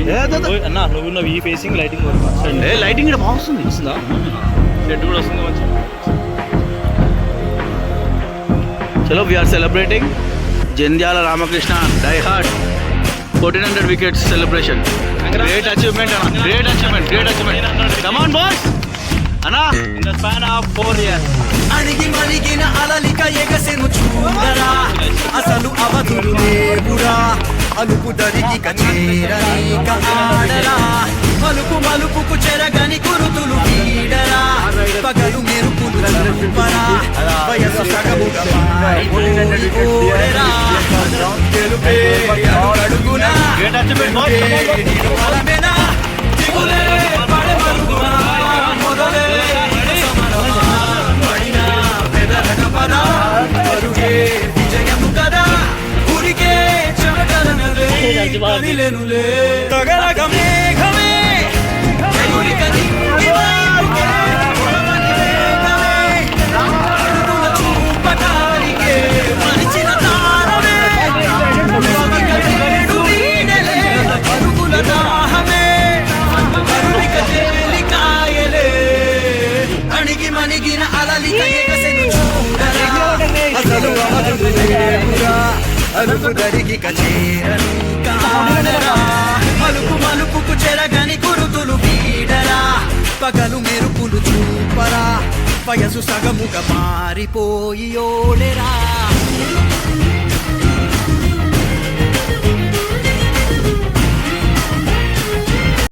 అన్న నువ్వు ఉన్నవి ఈ ఫేసింగ్ లైటింగ్ లైటింగ్ ఇక్కడ బాగా వస్తుంది. వస్తుందా? షెడ్ కూడా వస్తుంది మంచి. చలో we are celebrating Jandhyala Ramakrishna die hard 1400 wickets celebration. Great achievement అన్న, great achievement, great achievement. Come on boss అన్నా, in the span of 4 years. అణిగి మణిగిన అలలిక ఎగసెను చూడరా, అసలు అవధులు దేవుడా, అలుపు దరికి కచేరనీక ఆడరా, మలుపు మలుపుకు చెరగని కురుతులు వీడరా, పగలు మెరుపులు చూపరా, వయసు సగముగా మారిపోయి ఓడరా, తెలుపే అడుగడుగునా, నిన్ను బలమేనా, దిగులే పడమరుగునా, మొదలే సమరమా, పడినా పెదరక పదా, పరుగే విజయము కదా, ఊరికే చెమటలనలే కదిలెనులే, తగలగ మేఘమే ఎగురిక నింగి వైపుకే, పొడవని వేగమే అడుగుల చూపటానికే, మరిచిన తారమే పవక నేడు వీడలే, పరుగుల దాహమే కరుణిక తేలికాయలే, అణిగి మణిగిన అలలిక ఎగసెను చూడరా, అసలు అవధులు దేవుడా, అలుపు దరికి కచేరను కాడరా, మలుపు మలుపుకు చెరగని కురుతులు వీడరా, పగలు మెరుపులు చూపరా, వయసు సగముగా మారిపోయి ఓడెరా.